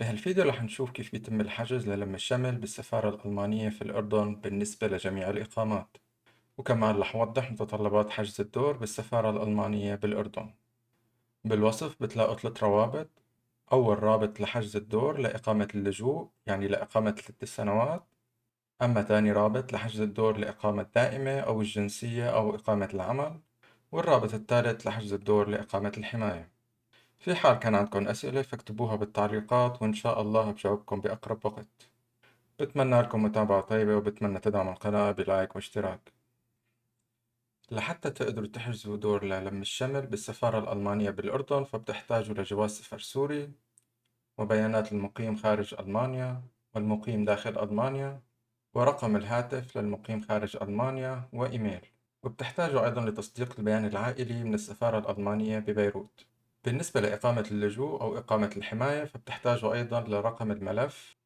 بهالفيديو رح نشوف كيف بيتم الحجز للم الشمل بالسفارة الألمانية في الأردن بالنسبة لجميع الإقامات، وكمان رح نوضح متطلبات حجز الدور بالسفارة الألمانية بالأردن. بالوصف بتلاقوا 3 روابط. أول رابط لحجز الدور لإقامة اللجوء، يعني لإقامة 3 سنوات. أما تاني رابط لحجز الدور لإقامة دائمة أو الجنسية أو إقامة العمل. والرابط الثالث لحجز الدور لإقامة الحماية. في حال كان عندكم أسئلة فاكتبوها بالتعليقات وإن شاء الله بجاوبكم بأقرب وقت. بتمنى لكم متابعة طيبة وبتمنى تدعموا القناة بلايك واشتراك. لحتى تقدروا تحجزوا دور للم الشمل بالسفارة الألمانية بالأردن فبتحتاجوا لجواز سفر سوري، وبيانات المقيم خارج ألمانيا والمقيم داخل ألمانيا، ورقم الهاتف للمقيم خارج ألمانيا، وإيميل. وبتحتاجوا أيضا لتصديق البيان العائلي من السفارة الألمانية ببيروت. بالنسبة لإقامة اللجوء أو إقامة الحماية فبتحتاجوا أيضا لرقم الملف.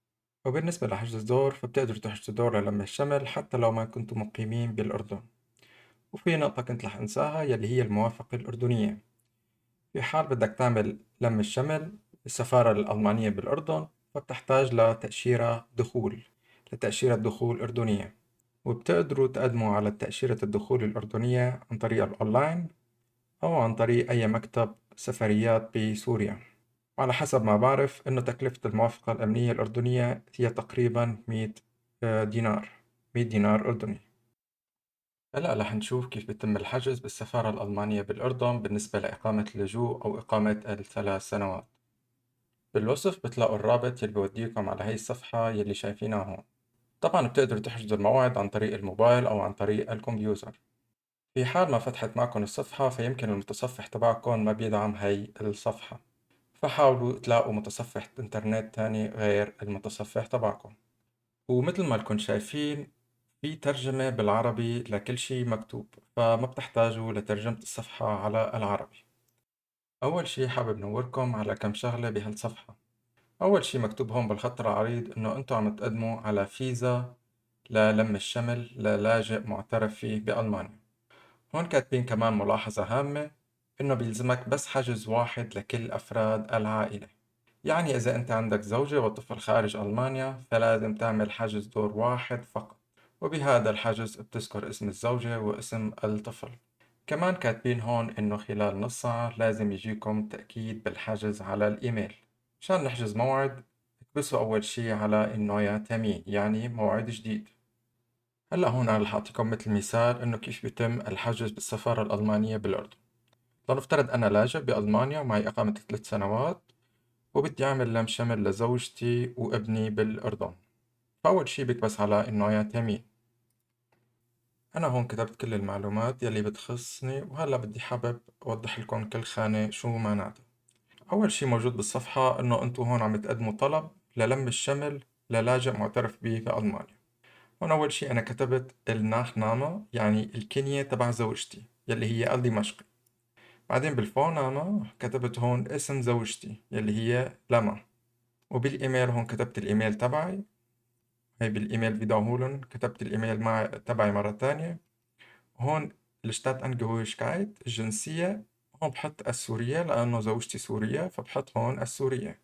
وبالنسبة لحجز الدور فبتقدروا تحجزوا دور للم الشمل حتى لو ما كنتوا مقيمين بالأردن. وفي نقطة كنت رح أنساها يلي هي الموافقة الأردنية. في حال بدك تعمل لم الشمل السفارة الألمانية بالأردن فبتحتاج لتأشيرة دخول، لتأشيرة دخول أردنية. وبتقدروا تقدموا على تأشيرة الدخول الأردنية عن طريق الأونلاين أو عن طريق أي مكتب سفريات بسوريا. وعلى حسب ما بعرف إنه تكلفة الموافقة الأمنية الأردنية هي تقريبا 100 دينار، 100 دينار أردني. هلأ رح نشوف كيف بيتم الحجز بالسفارة الألمانية بالأردن بالنسبة لإقامة اللجوء أو إقامة ال3 سنوات. بالوصف بتلاقوا الرابط يلي بوديكم على هاي الصفحة يلي شايفينها هون. طبعا بتقدروا تحجزوا الموعد عن طريق الموبايل أو عن طريق الكمبيوتر. في حال ما فتحت معكم الصفحة فيمكن المتصفح تبعكم ما بيدعم هاي الصفحة، فحاولوا تلاقوا متصفح إنترنت تاني غير المتصفح تبعكم. ومثل ما لكم شايفين في ترجمة بالعربي لكل شي مكتوب، فما بتحتاجوا لترجمة الصفحة على العربي. أول شي حابب نوركم على كم شغلة بهالصفحة. أول شي مكتوب هون بالخط العريض إنه أنتوا عم تقدموا على فيزا للم الشمل للاجئ معترف فيه بألمانيا. هون كاتبين كمان ملاحظة هامة إنه بيلزمك بس حجز واحد لكل أفراد العائلة. يعني إذا أنت عندك زوجة وطفل خارج ألمانيا فلازم تعمل حجز دور واحد فقط، وبهذا الحجز بتذكر اسم الزوجة واسم الطفل. كمان كاتبين هون إنه خلال نص ساعة لازم يجيكم تأكيد بالحجز على الإيميل. مشان نحجز موعد اكبسوا أول شي على إنه يا تمين، يعني موعد جديد. هلا هون أنا رح أعطيكم مثل مثال إنه كيف بيتم الحجز بالسفارة الألمانية بالأردن. لنفترض أنا لاجئ بألمانيا ومعي إقامة 3 سنوات، وبدي أعمل لم شمل لزوجتي وابني بالأردن. فأول شي بكبس على إنه يا تمين. أنا هون كتبت كل المعلومات يلي بتخصني، وهلأ بدي حابب أوضح لكم كل خانة شو معناتها. أول شي موجود بالصفحة إنه أنتو هون عم تقدموا طلب للم الشمل للاجئ معترف به بألمانيا. هون أول شي أنا كتبت الناخنامة، يعني الكنية تبع زوجتي يلي هي الدمشقي. بعدين بالفونامة كتبت هون اسم زوجتي يلي هي لما. وبالإيميل هون كتبت الإيميل تبعي، هي بالإيميل فيداهولن كتبت الإيميل تبعي مرة تانية. هون الشتات أنجهويشكايت الجنسية، هون بحط السورية لأنه زوجتي سورية فبحط هون السورية.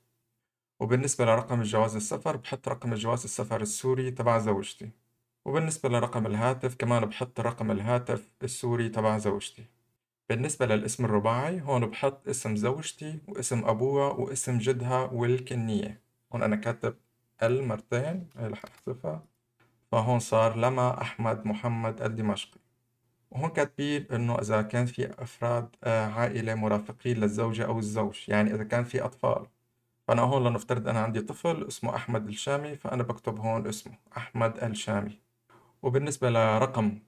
وبالنسبة لرقم الجواز السفر بحط رقم الجواز السفر السوري تبع زوجتي. وبالنسبة لرقم الهاتف كمان بحط رقم الهاتف السوري تبع زوجتي. بالنسبة للاسم الرباعي هون بحط اسم زوجتي واسم أبوها واسم جدها والكنية. هون أنا كاتب مرتين، هي رح أحذفها، فهون صار لما أحمد محمد الدمشقي. وهون كاتبين إنه إذا كان في أفراد عائلة مرافقين للزوجة أو الزوج، يعني إذا كان في أطفال. فأنا هون لنفترض أنا عندي طفل اسمه أحمد الشامي فأنا بكتب هون اسمه أحمد الشامي. وبالنسبة لرقم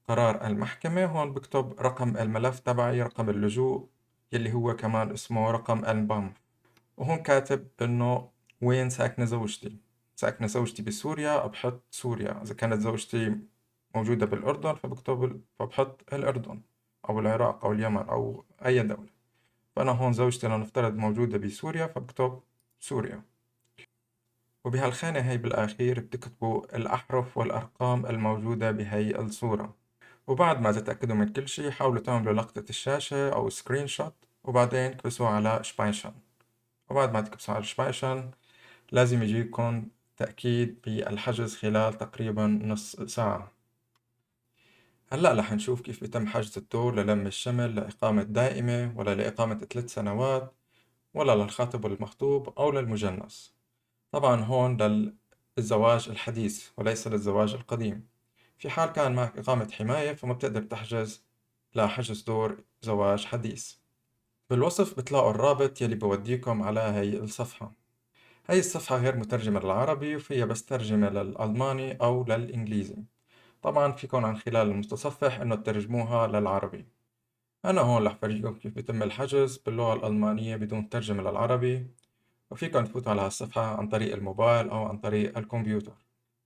قرار المحكمة هون بكتب رقم الملف تبعي، رقم اللجوء يلي هو كمان اسمه رقم البام. وهون كاتب إنه وين ساكنة زوجتي. ساكنة زوجتي بسوريا بحط سوريا، إذا كانت زوجتي موجودة بالأردن فبحط الأردن أو العراق أو اليمن أو أي دولة. فأنا هون زوجتي لنفترض موجودة بسوريا فبكتب سوريا. وبهالخانة هي بالأخير بتكتبوا الأحرف والأرقام الموجودة بهي الصورة. وبعد ما تتأكدوا من كل شي حاولوا تعملوا لقطة الشاشة أو سكرين شوت، وبعدين اكبسوا على شبايشن. وبعد ما تكبسوا على شبايشن لازم يجيكم تأكيد بالحجز خلال تقريبا نص ساعة. هلأ رح نشوف كيف يتم حجز الدور للم الشمل لإقامة دائمة ولا لإقامة 3 سنوات ولا للخاطب والمخطوب أو للمجنس. طبعا هون للزواج الحديث وليس للزواج القديم. في حال كان معك إقامة حماية فما بتقدر تحجز لحجز دور زواج حديث. بالوصف بتلاقوا الرابط يلي بوديكم على هي الصفحة. هي الصفحة غير مترجمة للعربي وفيها بس ترجمة للألماني أو للإنجليزي. طبعا فيكم عن خلال المتصفح إنه تترجموها للعربي. أنا هون رح فرجيكم كيف يتم الحجز باللغة الألمانية بدون ترجمة للعربي، وفيكم تفوتوا على هالصفحة عن طريق الموبايل أو عن طريق الكمبيوتر.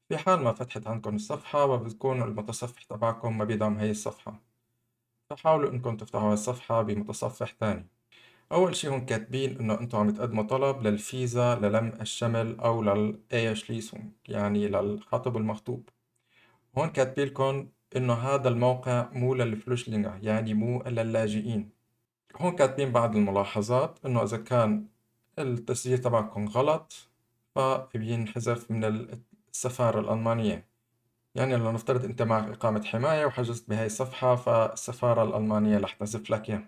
في حال ما فتحت عندكم الصفحة وبتكون المتصفح تبعكم ما بيدعم هي الصفحة، فحاولوا إنكم تفتحوا هالصفحة بمتصفح تاني. أول شي هون كاتبين إنه أنتوا عم تقدموا طلب للفيزا للم الشمل أو للإيشليسونج يعني للخطب المخطوب. هون كاتبيلكن إنه هذا الموقع مو للفلوشلينغا يعني مو للاجئين. هون كاتبين بعض الملاحظات إنه إذا كان التسجيل تبعكم غلط فبينحذف من السفارة الألمانية. يعني لو نفترض أنت معك إقامة حماية وحجزت بهاي الصفحة فالسفارة الألمانية رح تحذف لك إياه.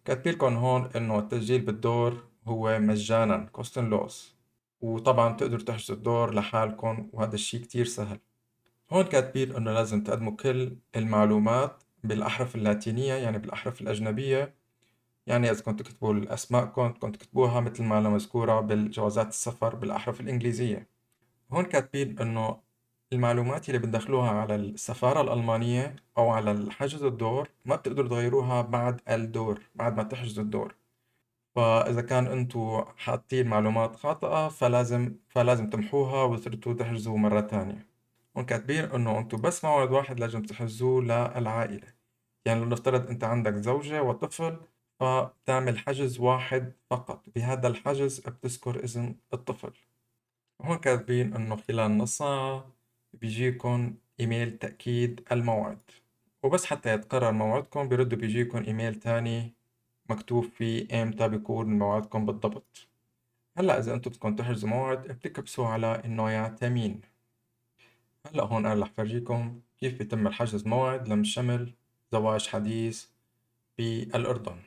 كاتبيلكن هون إنه التسجيل بالدور هو مجانا كوستنلوس، وطبعا بتقدروا تحجزوا الدور لحالكم وهذا الشي كتير سهل. هون كاتبين إنه لازم تقدموا كل المعلومات بالأحرف اللاتينية يعني بالأحرف الأجنبية. يعني إذا كنتوا تكتبوا الأسماء كنتوا تكتبوها مثل ما مذكورة بالجوازات السفر بالأحرف الإنجليزية. هون كاتبين إنه المعلومات اللي بتدخلوها على السفارة الألمانية أو على الحجز الدور ما بتقدروا تغيروها بعد الدور بعد ما تحجزوا الدور. فإذا كان أنتوا حاطين معلومات خاطئة فلازم تمحوها وتردوا تحجزوا مرة تانية. هون كاتبين إنه أنتوا بس موعد واحد لازم تحجزوه للعائلة. يعني لو نفترض أنت عندك زوجة وطفل فبتعمل حجز واحد فقط، بهذا الحجز بتذكر اسم الطفل. هون كاتبين إنه خلال نص ساعة بيجيكن إيميل تأكيد الموعد، وبس حتى يتقرر موعدكم بيردوا بيجيكن إيميل تاني مكتوب فيه إمتى بيكون موعدكم بالضبط. هلأ إذا أنتم بدكم تحجزوا موعد بتكبسوا على إنه يعتمين. هلأ هون أنا رح فرجيكم كيف يتم الحجز موعد لم شمل زواج حديث بالأردن.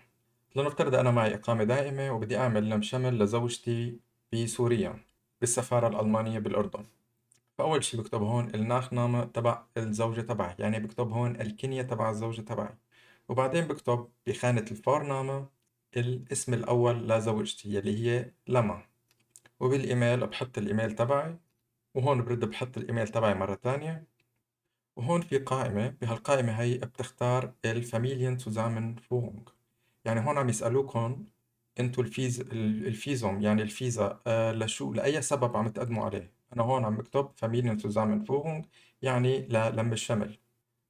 لنفترض أنا معي إقامة دائمة وبدي أعمل لم شمل لزوجتي بسوريا بالسفارة الألمانية بالأردن. فأول شي بكتب هون الناخنامة تبع الزوجة تبعي يعني بكتب هون الكنية تبع الزوجة تبعي، وبعدين بكتب بخانة الفورنامة الاسم الأول لزوجتي يلي هي لما، وبالإيميل بحط الإيميل تبعي، وهون برد بحط الإيميل تبعي مرة تانية. وهون في قائمة بهالقائمة هي بتختار الفاميليان زوزامن فونج. يعني هون عم يسألوكم انتوا الفيزوم يعني الفيزا لشو لأي سبب عم تقدموا عليه. أنا هون عم بكتب فاميليان زوزامن فونج يعني للم الشمل.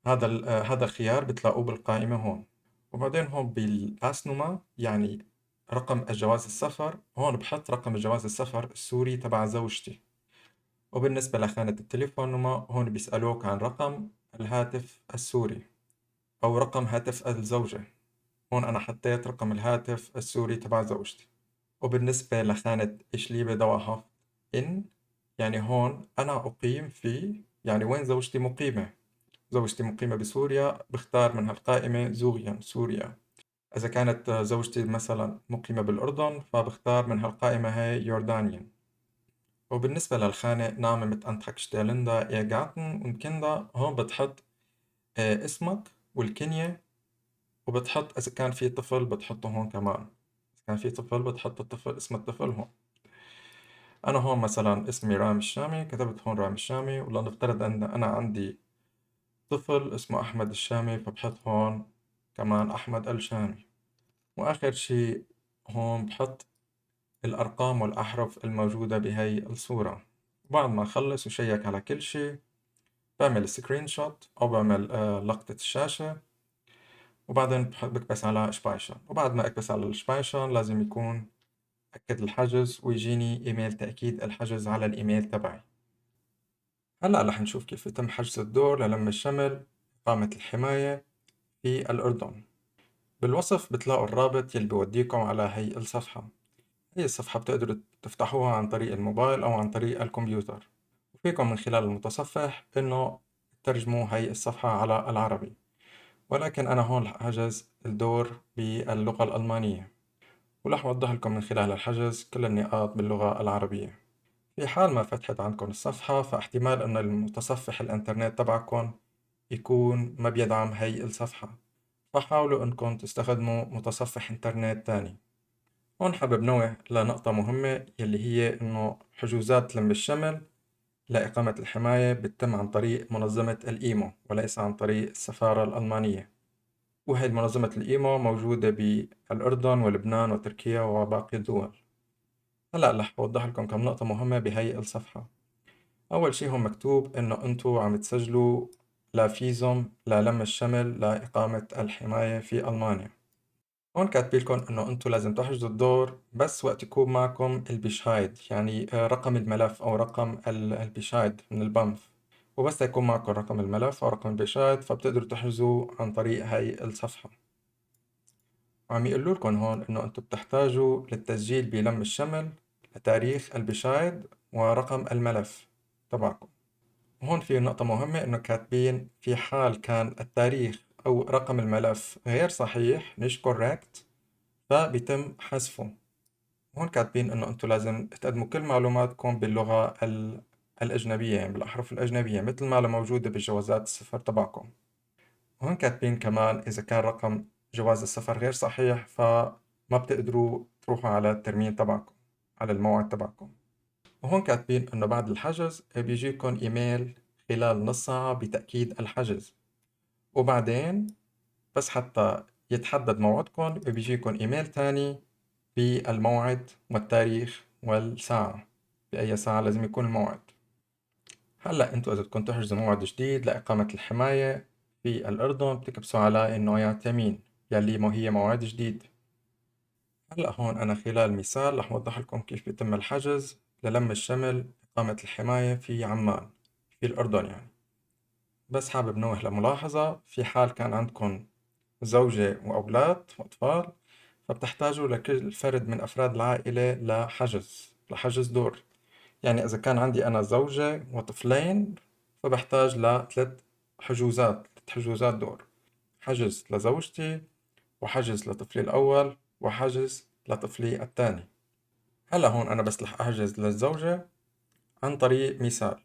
هذا الخيار بتلاقوه بالقائمة هون. وبعدين هون بالباسنوما يعني رقم الجواز السفر، هون بحط رقم الجواز السفر السوري تبع زوجتي. وبالنسبة لخانة التليفون نما هون بيسألوك عن رقم الهاتف السوري أو رقم هاتف الزوجة. هون أنا حطيت رقم الهاتف السوري تبع زوجتي. وبالنسبة لخانة إيش لي بدوها إن يعني هون أنا أقيم في يعني وين زوجتي مقيمة. زوجتي مقيمة بسوريا بختار من هالقائمة زوريا سوريا. إذا كانت زوجتي مثلا مقيمة بالأردن فبختار من هالقائمة هاي يوردانيا. وبالنسبة للخانة نعم mit Antragstellender Ehegatten und Kinder هون بتحط اسمك والكنية، وبتحط إذا كان في طفل بتحطه هون كمان. إذا كان في طفل بتحط اسم الطفل هون. أنا هون مثلا اسمي رامي الشامي كتبت هون رامي الشامي، ولنفترض أن أنا عندي طفل اسمه أحمد الشامي فبحط هون كمان أحمد الشامي. وآخر شي هون بحط الأرقام والأحرف الموجودة بهي الصورة. بعد ما أخلص وشيك على كل شي بعمل سكرين شوت أو بعمل لقطة الشاشة، وبعدين بكبس على إشبايشن. وبعد ما أكبس على الإشبايشن لازم يكون أكد الحجز ويجيني إيميل تأكيد الحجز على الإيميل تبعي. هلأ رح نشوف كيف يتم حجز الدور للم الشمل إقامة الحماية في الأردن. بالوصف بتلاقوا الرابط يلي بوديكم على هي الصفحة. هي الصفحة بتقدروا تفتحوها عن طريق الموبايل أو عن طريق الكمبيوتر، وفيكم من خلال المتصفح إنه تترجموا هاي الصفحة على العربي. ولكن أنا هون رح أحجز الدور باللغة الألمانية، ورح أوضح لكم من خلال الحجز كل النقاط باللغة العربية. في حال ما فتحت عندكم الصفحة، فاحتمال أن المتصفح الإنترنت تبعكم يكون ما بيدعم هي الصفحة، فحاولوا أنكم تستخدموا متصفح إنترنت تاني. هون حابب نوه لنقطة مهمة يلي هي إنه حجوزات لم الشمل لإقامة الحماية بتتم عن طريق منظمة الإيمو وليس عن طريق السفارة الألمانية. وهي منظمة الإيمو موجودة بالأردن ولبنان وتركيا وباقي الدول. هلأ رح أوضح لكم كم نقطة مهمة بهي الصفحة. أول شي هون مكتوب إنه أنتو عم تسجلوا لفيزوم للم الشمل لإقامة الحماية في ألمانيا. هون كاتبيلكن إنه أنتو لازم تحجزوا الدور بس وقت يكون معكم البيشايد، يعني رقم الملف أو رقم البيشايد من البنف. وبس يكون معكم رقم الملف أو رقم البيشايد فبتقدروا تحجزوا عن طريق هاي الصفحة. وعم يقولوا لكم هون إنه أنتو بتحتاجوا للتسجيل بلم الشمل لتاريخ البيشايد ورقم الملف تبعكم. وهون في نقطة مهمة إنه كاتبين في حال كان التاريخ أو رقم الملف غير صحيح مش correct فبيتم حذفه. هون كاتبين إنه أنتوا لازم تقدموا كل معلوماتكم باللغة الأجنبية، يعني بالأحرف الأجنبية مثل ما موجودة بجوازات السفر تبعكم. وهون كاتبين كمان إذا كان رقم جواز السفر غير صحيح فما بتقدروا تروحوا على الترمين تبعكم، على الموعد تبعكم. وهون كاتبين إنه بعد الحجز بيجيكم إيميل خلال نص ساعة بتأكيد الحجز، وبعدين بس حتى يتحدد موعدكم بيجيكم إيميل تاني بالموعد والتاريخ والساعة، بأي ساعة لازم يكون الموعد. هلأ انتوا إذا بدكم تحجزوا موعد جديد لإقامة الحماية في الأردن بتكبسوا على إنه يمين يلي ما هي موعد جديد. هلأ هون أنا خلال مثال رح أوضح لكم كيف بيتم الحجز للم الشمل إقامة الحماية في عمان في الأردن يعني. بس حابب نوه لملاحظة، في حال كان عندكم زوجة وأولاد وأطفال فبتحتاجوا لكل فرد من أفراد العائلة لحجز دور. يعني إذا كان عندي أنا زوجة وطفلين فبحتاج ثلاث حجوزات دور: حجز لزوجتي، وحجز لطفلي الأول، وحجز لطفلي الثاني. هلا هون أنا بس رح أحجز للزوجة عن طريق مثال.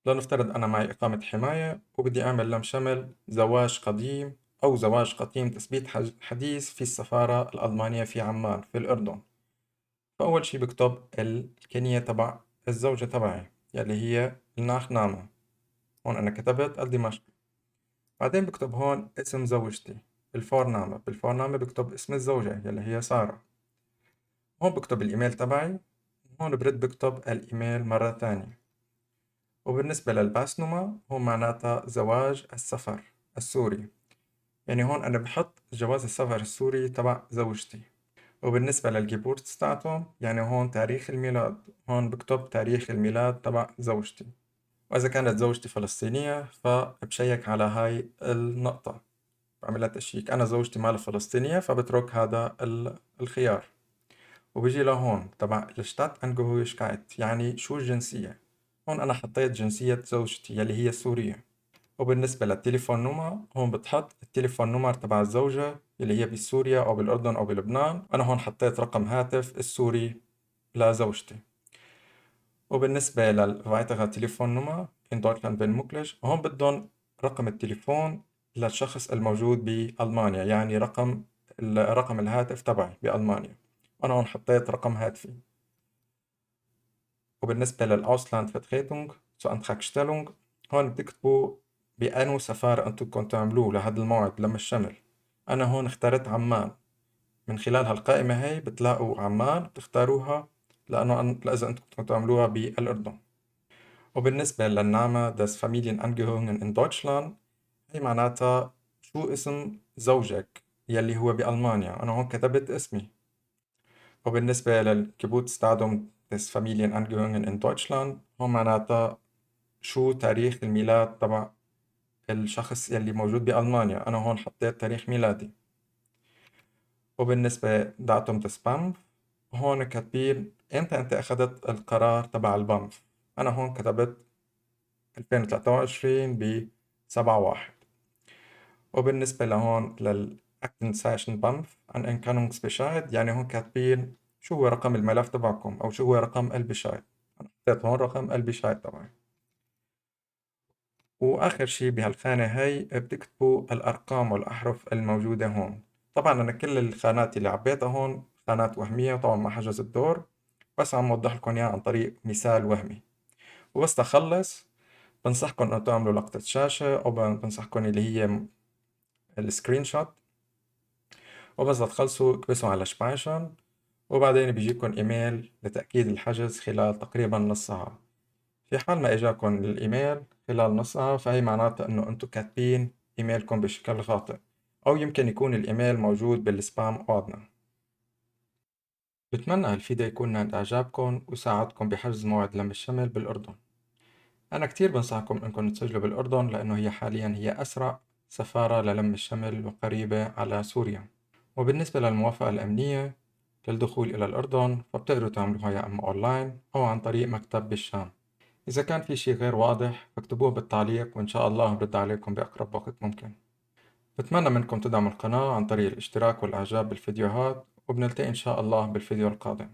لنفترض أنا معي إقامة حماية وبدي أعمل لم شمل زواج قديم أو زواج قديم تثبيت حديث في السفارة الألمانية في عمان في الأردن. فأول شي بكتب الكنية تبع الزوجة تبعي يلي هي الناخنامة. هون أنا كتبت الدمشقي. بعدين بكتب هون اسم زوجتي بالفورنامة بكتب اسم الزوجة يلي هي سارة. هون بكتب الإيميل تبعي، هون برد بكتب الإيميل مرة تانية. وبالنسبة للباسنوما هون معناتها زواج السفر السوري، يعني هون أنا بحط جواز السفر السوري تبع زوجتي. وبالنسبة للجيبورتستاتوم يعني هون تاريخ الميلاد، هون بكتب تاريخ الميلاد تبع زوجتي. وإذا كانت زوجتي فلسطينية فبشيك على هاي النقطة، بعملها تشيك. أنا زوجتي مالها فلسطينية فبترك هذا الخيار. وبيجي لهون تبع الشتات أنجهويشكايت يعني شو الجنسية. هون أنا حطيت جنسية زوجتي يلي هي سورية. وبالنسبة للتليفون نمر هون بتحط التليفون نمر تبع الزوجة اللي هي بسوريا أو بالأردن أو بلبنان. أنا هون حطيت رقم هاتف السوري لزوجتي. وبالنسبة للweiteren Telefonnummer in Deutschland بالمكلش هون بدهم رقم التليفون للشخص الموجود بألمانيا، يعني رقم الهاتف تبعي بألمانيا. أنا هون حطيت رقم هاتفي. وبالنسبة للAuslandvertretung zur Antragstellung هون بتكتبوا بأنو سفارة أنتم بدكم تعملوه لهذا الموعد لم الشمل. أنا هون اخترت عمان. من خلال هالقائمة هي بتلاقوا عمان بتختاروها لأنه إذا أنتم بدكم تعملوها بالأردن. وبالنسبة للنعمة des Familienangehörigen in Deutschland هي معناتها شو اسم زوجك يلي هو بألمانيا. أنا هون كتبت اسمي. وبالنسبة للgeburtsdatum des Familienangehörigen in Deutschland هون معناتها شو تاريخ الميلاد تبع الشخص يلي موجود بألمانيا. أنا هون حطيت تاريخ ميلادي. وبالنسبة datum des BAMF وهون كاتبين إمتى أنت أخدت القرار تبع البنف. أنا هون كتبت 2023 ب7/1. وبالنسبة لهون للأكتن ساشن بنف عن إنكانونغسبيشايد، يعني هون كاتبين شو هو رقم الملف تبعكم أو شو هو رقم البشايد. أنا حطيت هون رقم البشايد تبعي. وآخر شي بهالخانة هاي بتكتبوا الأرقام والأحرف الموجودة هون. طبعا أنا كل الخانات اللي عبيتها هون خانات وهمية، طبعا ما حجز الدور، بس عم وضح لكم إياها عن طريق مثال وهمي. وبس تخلص بنصحكم إنه تعملوا لقطة شاشة، أو بنصحكم اللي هي السكرين شوت. وبس تخلصوا اكبسوا على شباشن، وبعدين بيجيكم إيميل لتأكيد الحجز خلال تقريبا نص ساعة. في حال ما إجاكم الإيميل خلال نص ساعة، فهي معناتها إنه أنتم كاتبين إيميلكم بشكل خاطئ، أو يمكن يكون الإيميل موجود بالسبام أوردنا. بتمنى هالفيديو يكون نال إعجابكم وساعدكم بحجز موعد لم الشمل بالأردن. أنا كتير بنصحكم إنكم تسجلوا بالأردن، لأنه هي حاليا هي أسرع سفارة للم الشمل وقريبة على سوريا. وبالنسبة للموافقة الأمنية للدخول إلى الأردن، فبتقدروا تعملوها يا إما أونلاين أو عن طريق مكتب بالشام. إذا كان في شي غير واضح فاكتبوه بالتعليق، وإن شاء الله برد عليكم بأقرب وقت ممكن. بتمنى منكم تدعموا القناة عن طريق الاشتراك والإعجاب بالفيديوهات، وبنلتقي إن شاء الله بالفيديو القادم.